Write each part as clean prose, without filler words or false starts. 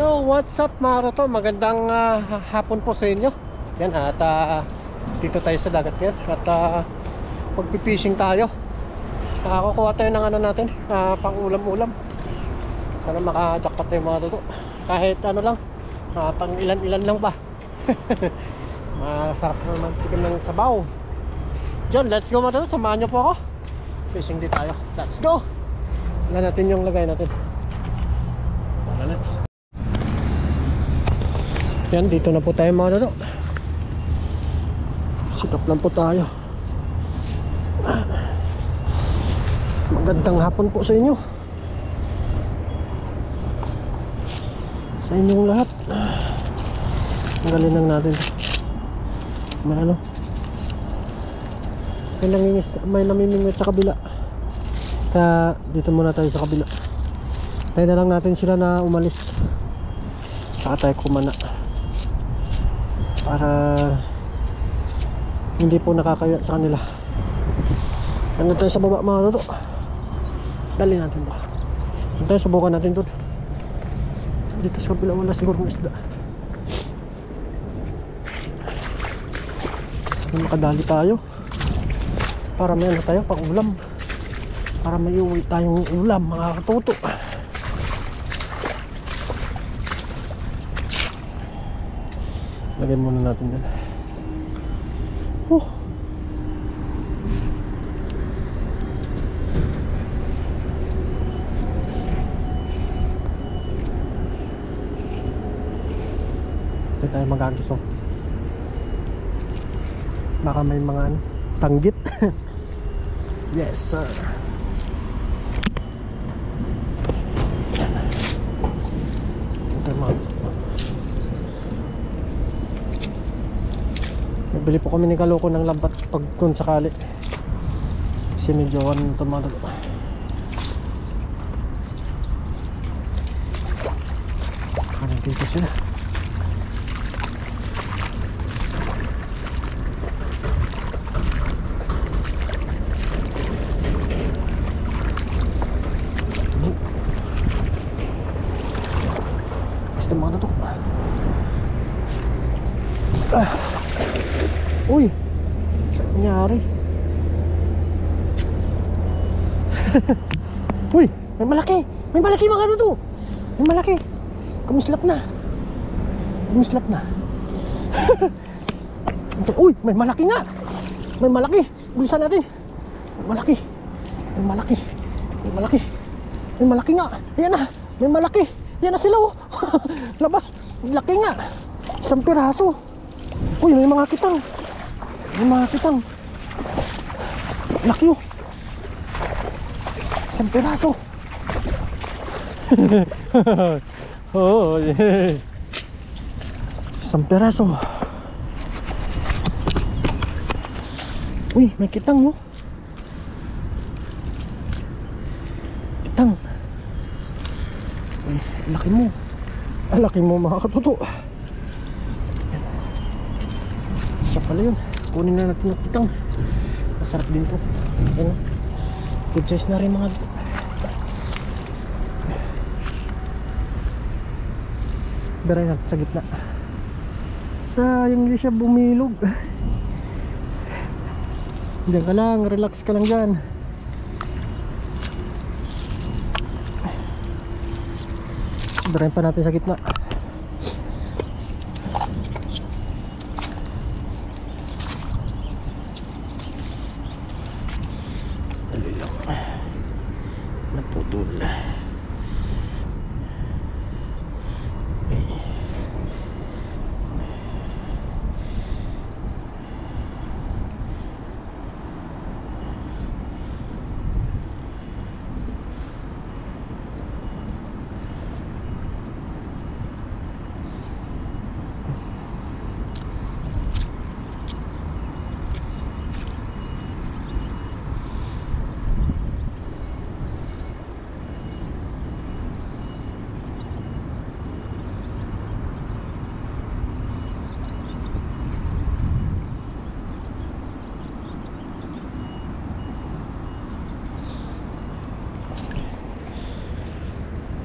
Yo, what's up mga kato? Magandang hapon po sa inyo. Yan at dito tayo sa dagat ngayon. At magpipishing tayo. Kukuha tayo ng ano natin, pang ulam-ulam. Sana maka-jackpot tayo mga kato. Kahit ano lang, pang ilan-ilan lang ba. Masarap naman tikim ng sabaw. John, let's go mga kato. Samahan nyo po ako. Fishing din tayo. Let's go. Tingnan natin yung lagay natin. Let's. Yan, dito na po tayo mga kato. Sit up lang po tayo. Magandang hapon po sa inyo. Sa inyong lahat. Tanggalin lang natin. May ano, may namimingwit sa kabila. Kaya dito muna tayo sa kabila. Tayo na lang natin sila na umalis. Saka tayo kumana para hindi po nakakaya sa kanila. Ano tayo sa baba mga toto. Dali natin ba. Ano tayo, subukan natin doon. Dito sa kabila wala siguro ng isda. So, makadali tayo para may ano tayo pang ulam. Para may uwi tayong ulam mga katoto. Lagyan muna natin dyan. Ito tayo mag-agis oh. Baka may mga tanggit. Yes sir. Bili po kami ni Kaloko ng lambat pag kung sakali. Kasi medyo ano ito mga dalo. Kanan dito sila. Basta mga dalo. Uy, nangyari. Uy, may malaki. May malaki mga kato. May malaki. Kumislap na. Kumislap na. Uy, may malaki nga. May malaki. Bilisan natin. May malaki. May malaki. May malaki. May malaki nga. Ayan na. May malaki. Ayan na sila oh. Labas. Laki nga. Isang piraso. Uy, may mga kitang. May mga kitang. Laki oh. Isang piraso. Oh, yeah. Isang piraso. Uy, may kitang oh. Kitang. Uy, laki mo. Laki mo mga katuto. Siya pala yun. Kunin na natin yung kitang. Masarap din to. Ayan. Good size na rin mga dito. Daray natin sa gitna. Sayang hindi siya bumilog. Diyan ka lang. Relax ka lang dyan. Daray pa natin sa gitna. Naputol.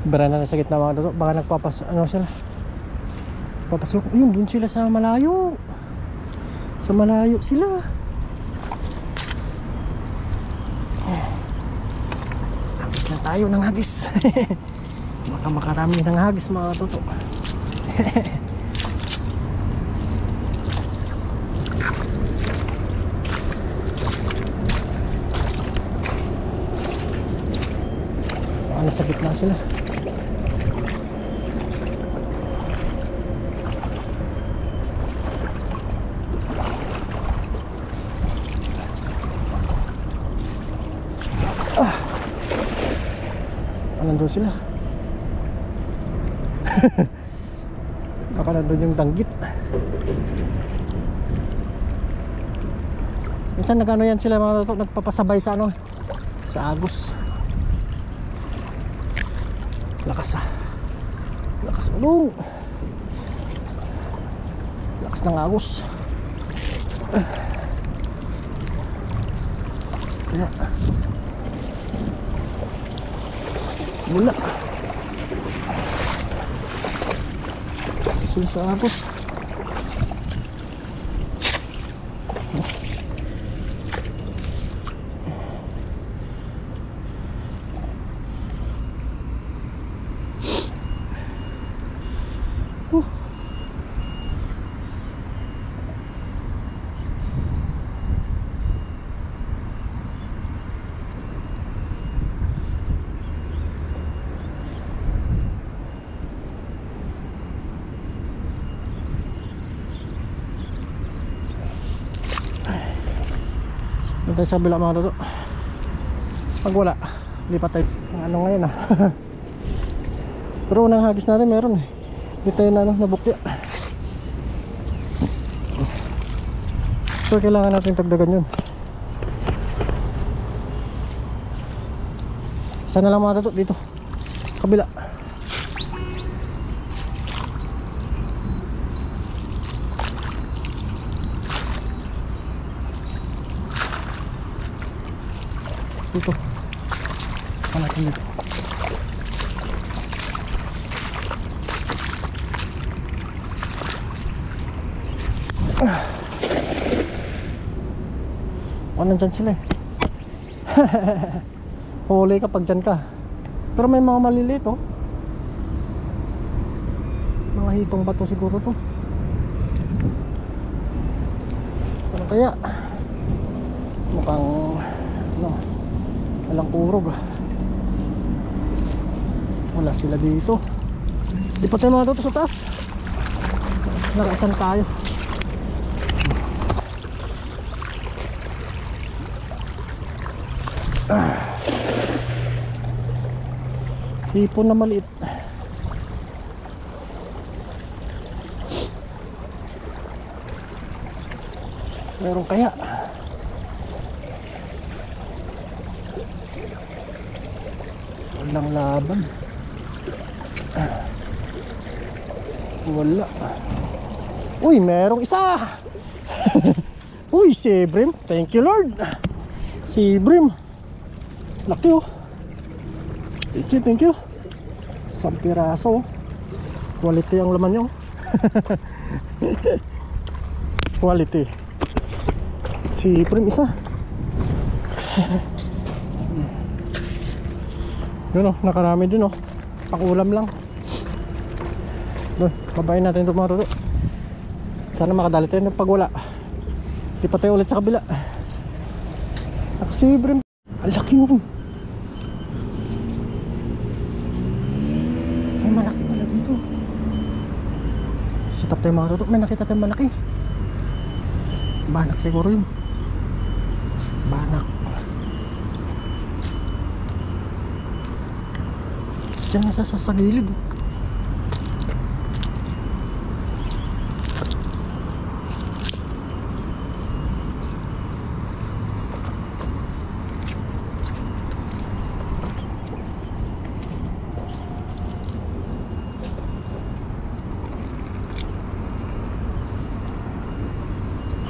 Bara na sa gitna mga toto. Baka ano sila, papaslok. Yun, dun sila sa malayo. Sa malayo sila. Hagis na tayo ng hagis. Baka makarami ng hagis mga toto. Baka nasa gitna sila. Nandun sila. Baka nandun yung danggit. Minsan nagano yan sila mga toto, nagpapasabay sa ano, sa agos. Lakas lakas ulong. Lakas ng agos. Kaya mula sila sa agos. Doon tayo sa kabila mga toto. Pag wala, lipat tayo. Ano ngayon ah. Pero unang hagis natin meron eh. Hindi tayo na nabukya. So kailangan natin tagdagan yun. Sana lang mga toto dito. Kabila. Dito. Ano natin dito? Nandyan sila eh. Huli ka pag dyan ka. Pero may mga maliliit oh. Mga hitong bato siguro to. Ano kaya? Mukhang ano, walang urog. Wala sila dito. Di pa tayo mga toto sa taas. Nakasan tayo. Hipon na maliit. Meron kaya? Walang laban. Wala. Uy, merong isa. Uy, si Brim. Thank you Lord. Si Brim. Laki oh. Thank you. Isang piraso. Quality ang laman nyo. Quality. Si Prim isa. Yun oh, nakarami din oh. Pang-ulam lang. Doon, babayin natin ito mga toto. Sana makadali tayo ng pagwala. Di pa tayo ulit sa kabila. Si Brim. Ang laki mo. Malaki pala dito. Sitap tayo mga toto. May nakita tayong malaki. Banak siguro yun. Banak. Diyan nasa sa gilid.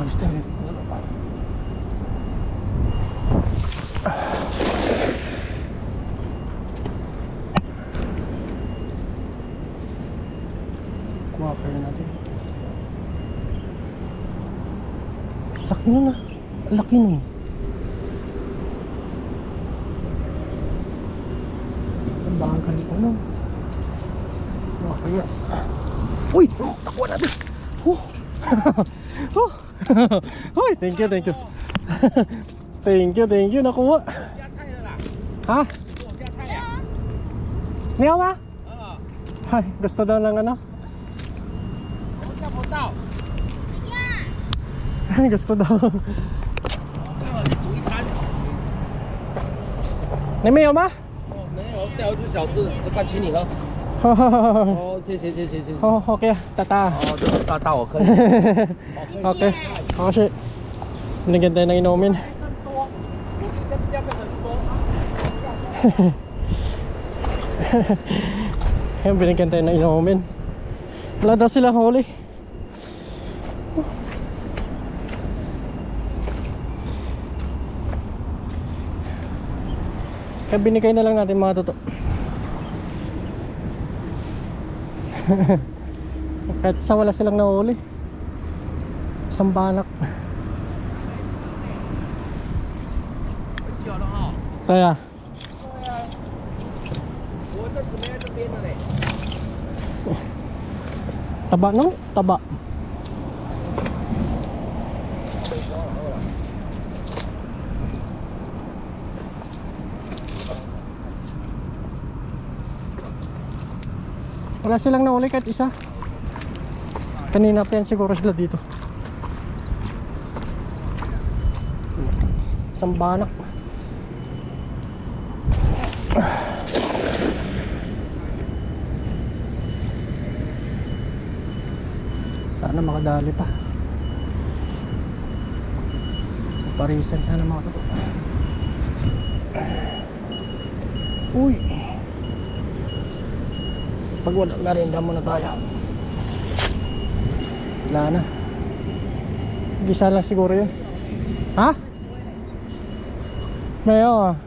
Alis tayo. Ano na? Laki nun. Ang bagal ko nun. Kaya. Uy! Nakuha natin! Uy! Thank you, thank you. Thank you, nakuha. Ha? Niyaw ba? Ay, gusto daw ng ano? Ay, gusto daw. Niyaw ba? 没有，带回去小只的，这罐请你喝。哦，谢谢。哦，OK，tata。哦，这是大我可以。Okay, kasi binigyan tayo ng inumin. 我觉得要不要很多？ Kaya binigyan tayo ng inumin. Wala daw sila huli. Kaya binigay na lang natin mga toto. Kahit sa wala silang nahuli. Isang banak. Kaya taba no? Taba. Wala silang nahuli kahit isa. Kanina pa yan siguro sila dito. Isang banak. Sana makadali pa. Parisan sana mga toto. Uy, pag wala merinda muna tayo. Wala na. Gisa lang siguro yun. Ha? Mayo.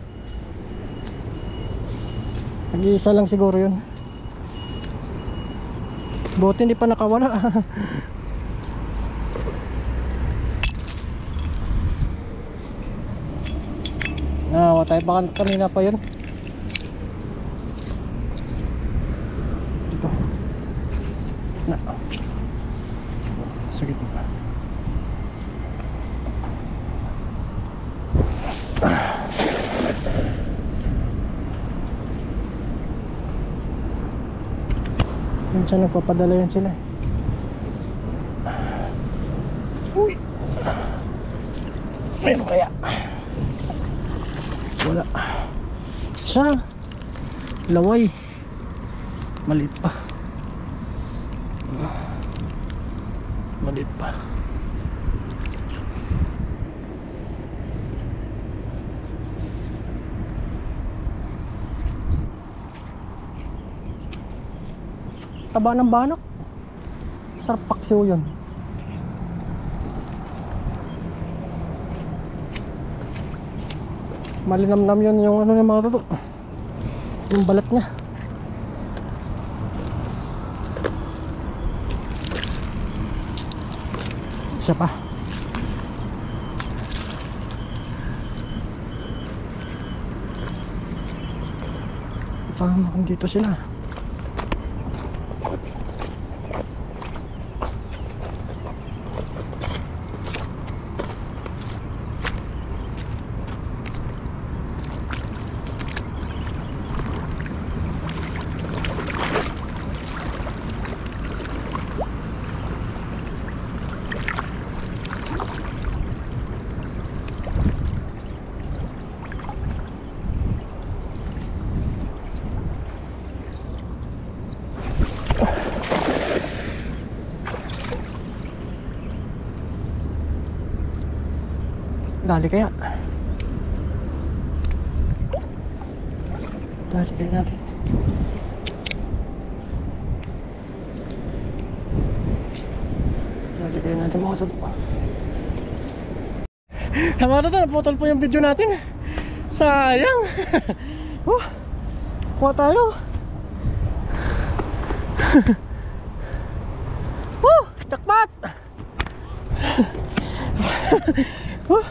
Nag-iisa lang siguro yun. Buti hindi pa nakawala. Watay pa kanina pa yun. Dito na sa gitna. Minsan nagpapadala yan sila. Uy! Meron kaya? Wala. Isa. Laway. Maliit pa. Maliit pa. Taba ng banak. Sarap paksiw yun. Malinamnam yun yung ano yung mga toto. Yung balat niya. Isa pa. Parang dito sila. Dali kaya. Dali kaya natin. Dali kaya natin mga toto. Mga toto, naputol po yung video natin. Sayang. Kuha tayo. Jackpot. Huh?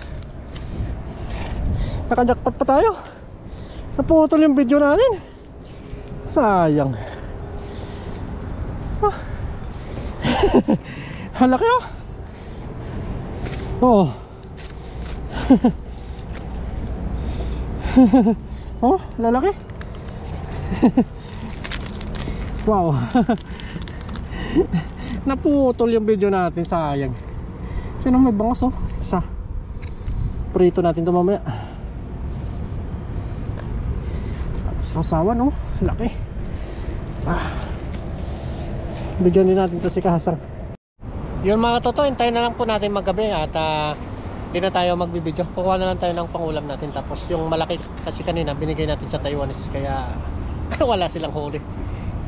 Nakajakpat pa tayo. Naputol yung video natin. Sayang. Huh? Halaki oh. Oh. Oh, lalaki. Wow. Naputol yung video natin, sayang. Sino may bangos oh. Isa. Prito natin ito mamaya. Tapos sasawan oh. Laki. Bigyan din natin ito si Kasang. Yun mga toto, hintayin na lang po natin maggabi at hindi na tayo magbibideo. Kukuha na lang tayo ng pangulam natin. Tapos yung malaki kasi kanina binigay natin sa Taiwanese, kaya wala silang huli.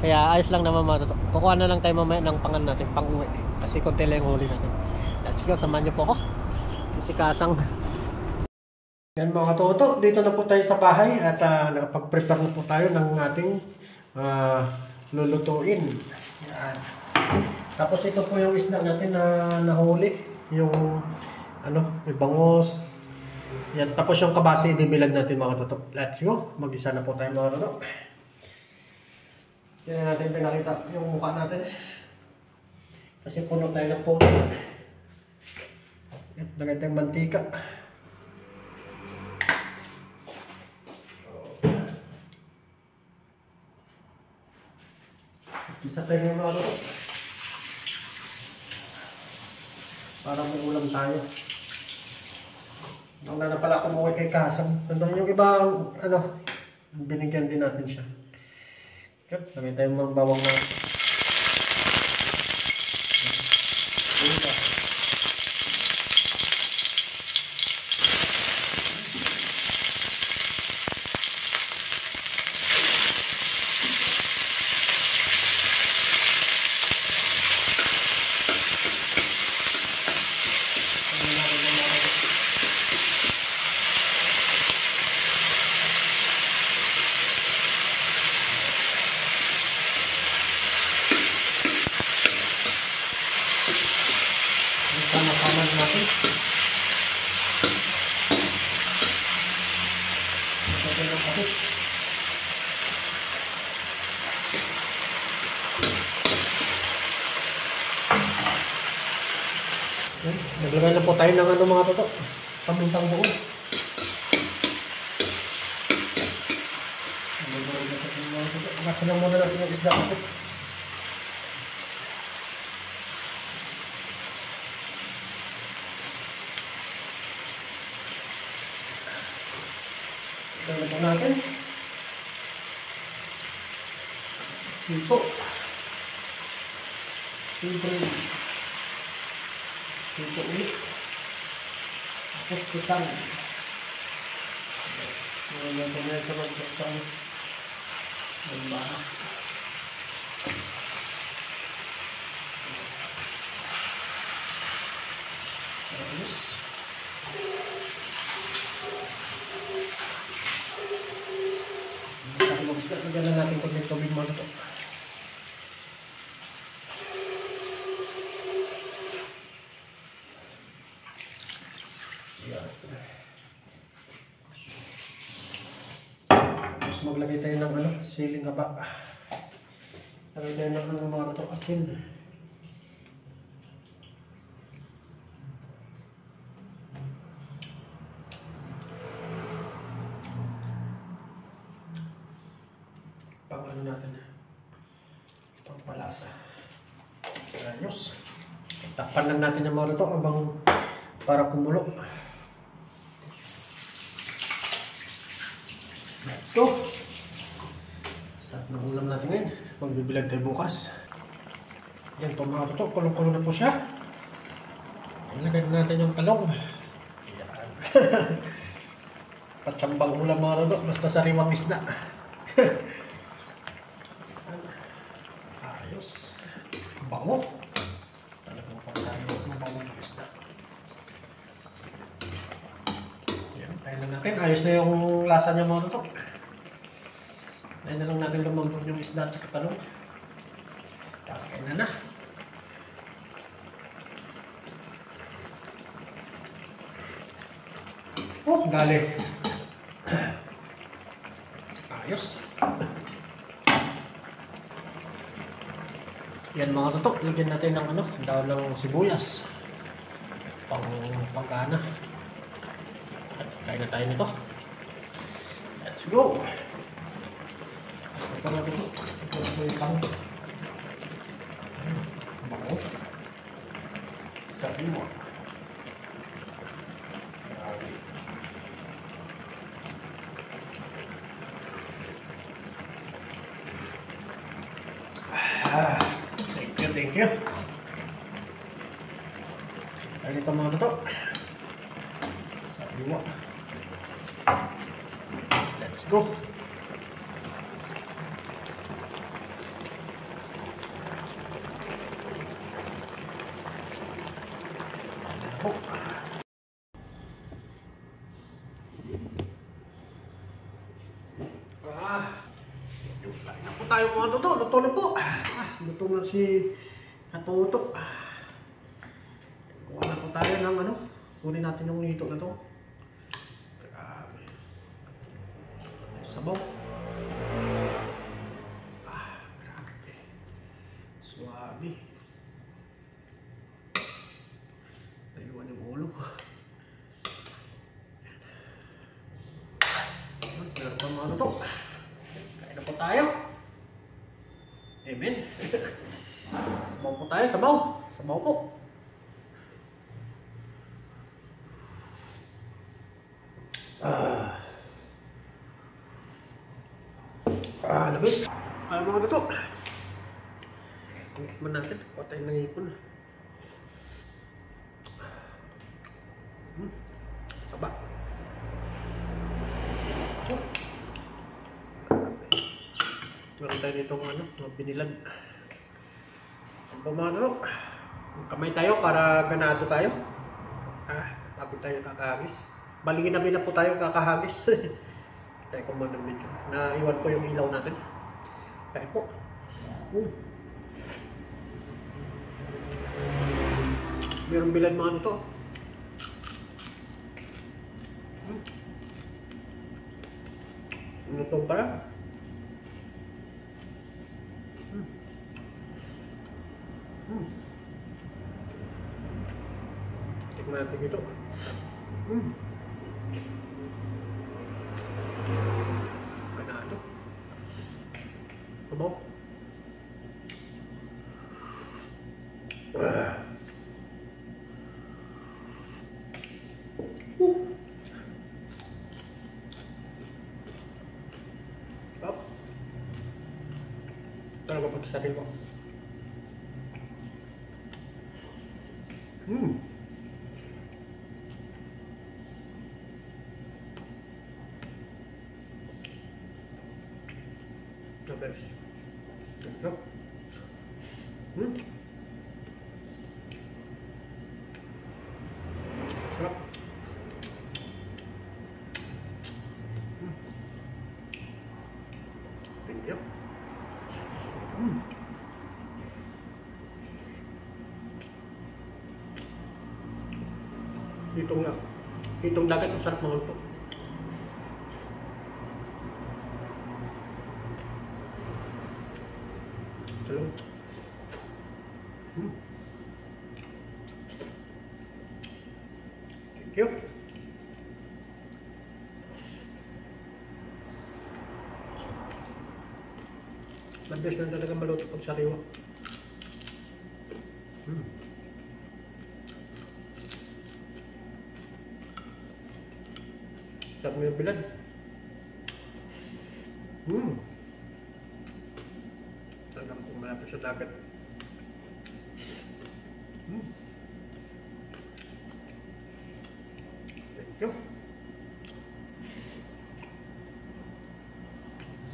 Kaya ayos lang naman mga toto. Kukuha na lang tayo mamaya ng pangan natin, pang-uwi. Kasi konti lang yung huli natin. Let's go, samahan niyo po ako. Si Kasang. Yan mga toto, dito na po tayo sa bahay at nakapag-prepare na po tayo ng ating lulutuin. Yan. Tapos ito po yung isda natin na nahuli, yung may bangos. Yan, tapos yung kabase ibibilag natin mga toto. Let's go, mag-isa na po tayo mga toto. Yan natin pinakita yung mukha natin. Kasi puno tayo ng puno. Yan, lagay tayong mantika. Isa tayo yung mga toto. Para may ulam tayo. Wala na pala kumuha kay Kasang. Nandun yung ibang binigyan din natin siya. Okay, lagay tayo mga bawang na. Sama-sama natin. Naglagay na po tayo ng mga toto. Pamintang buo. Nasa na muna natin yung isda natin. Ito po natin. Ito. Ito ulit. Tapos kitang. Ngayon po na ito magkasang magbaha. Tapos tagalan natin kung may tubig mga ito. Tapos maglagay tayo ng siling haba. Lagay tayo ng mga ito asin. Natin pangpalasa. Ayos. Takpan lang natin yung mga ito abang para kumulo. Let's go. Sarap ng ulam natin ngayon. Magbibilag tayo bukas. Yan po mga ito. Kulong-kulong na po siya. Ilagay natin yung talong. Yan. Patsambang ulam mga ito. Basta sariwang isda. Ayos. Bango. Talagang pagkakayos ng bango ng isda. Yan. Tayo na natin. Ayos na yung lasa niya mga ito. Tayo na lang natin lumambot yung isda at saka talong. Tapos kayo na. Oh, galing. Ayos. Yan mga tutok, lagyan natin ng ano, daw ng sibuyas. Pangkana. At kain na tayo nito. Let's go! Ito na dito. Ito na yung pang. Bango. Sabi mo. Thank you. Ay, ito mga tutok. Sabi mo. Let's go. Kain na po tayo mga tutok. Luto na po. Luto na si Katutok. Kuha na po tayo ng ano. Kunin natin yung hito na to. Grabe. Sabaw. Grabe. Suwabe. Naiwan yung ulo. Meron pa mga tutok. Kain na po tayo. Amen. Sabaw po tayo, sabaw. Sabaw po. Labis. Mga tutok. Tikman natin. Kuha tayo ng ipon. Taba. Meron tayo dito ano, binilag. Ang pamano, kamay tayo para ganado tayo. Bago tayo kakahagis. Baligin na po tayo kakahagis. Tayo kung mga medyo. Naiwan po yung ilaw natin. Kaya po. Meron bilan mga ano to. Ano to pala? Tikman natin ito. Ganado. Sabaw. Talaga po sa sarili ko. Tapos, ito. Sarap. Thank you. Itong dagat ang sarap mga ito. Talong. Thank you. Mabilis na talaga maluto pag sariwa. Sarap mo yung bilad. Talagang kung malapit sa dagat. Thank you.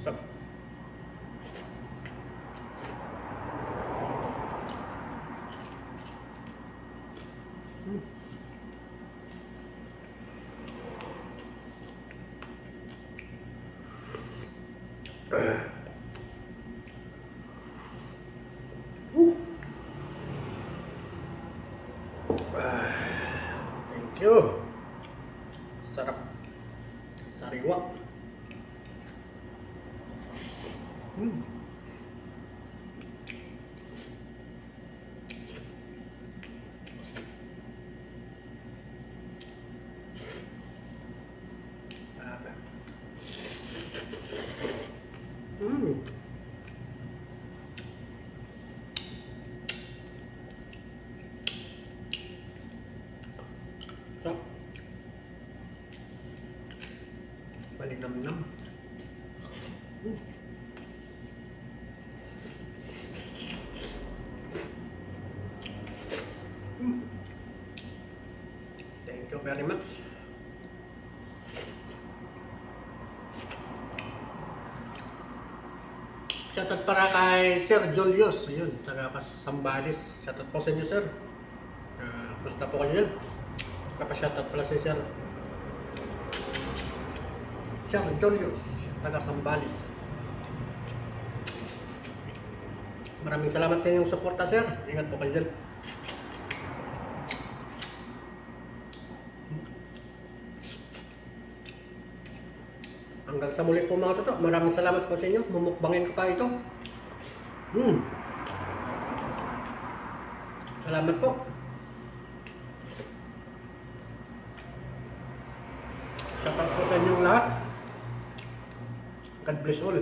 Sarap. Thank you. Sarap. Mm. Mm. Sarap. Malinamnam. Mm. Mm. Thank you very much. Shoutout para kay Sir Julius, ayun, taga Sambales. Shoutout po sa inyo, sir. Basta po kayo yun. Shoutout pala si Sir Julius, taga Sambales. Maraming salamat sa inyong suporta, sir. Ingat po kayo dyan. Hanggang sa muli po mga toto. Maraming salamat po sa inyo. Mumukbangin ko pa ito. Salamat po. Shoutout po sa inyong lahat. God bless all.